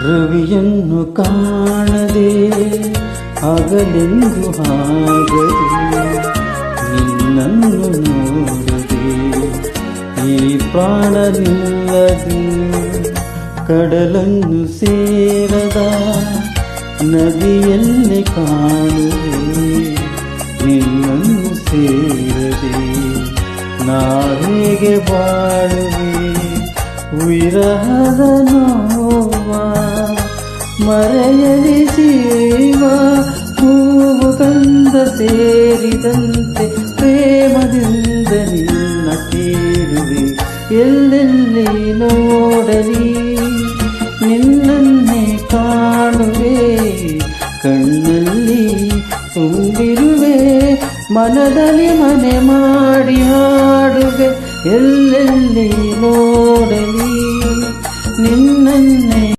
ರವಿಯನ್ನು ಕಾಣದೆ ಹಗಲೆಂದು ಆಗದೆ ನಿನ್ನನ್ನು ನೋಡದೆ ಈ ಪ್ರಾಣ ನಿಲ್ಲದು. ಕಡಲನ್ನು ಸೇರದ ನದಿಯಲ್ಲಿ ಕಾಣುವೆ ನಿನ್ನನ್ನು ಸೇರದೆ ನಾ ಹೇಗೆ ಬಾಳುವೆ. ವಿರಹದ ನೋವ ಮರೆಯಲಿ ಜೀವ ಹೂವು ಗಂಧ ಸೇರಿದಂತೆ ಪ್ರೇಮದಿಂದ ನಿನ್ನ ಸೇರುವೆ. ಎಲ್ಲೆಲ್ಲಿ ನೋಡಲಿ ನಿನ್ನನ್ನೇ ಕಾಣುವೆ. ಕಣ್ಣಲ್ಲಿ ತುಂಬಿರುವೆ ಮನದಲ್ಲಿ ಮನೆ ಮಾಡಿ ಹಾಡುವೆ. ಎಲ್ಲೆಲ್ಲಿ ನೋಡಲಿ ನಿನ್ನನ್ನೇ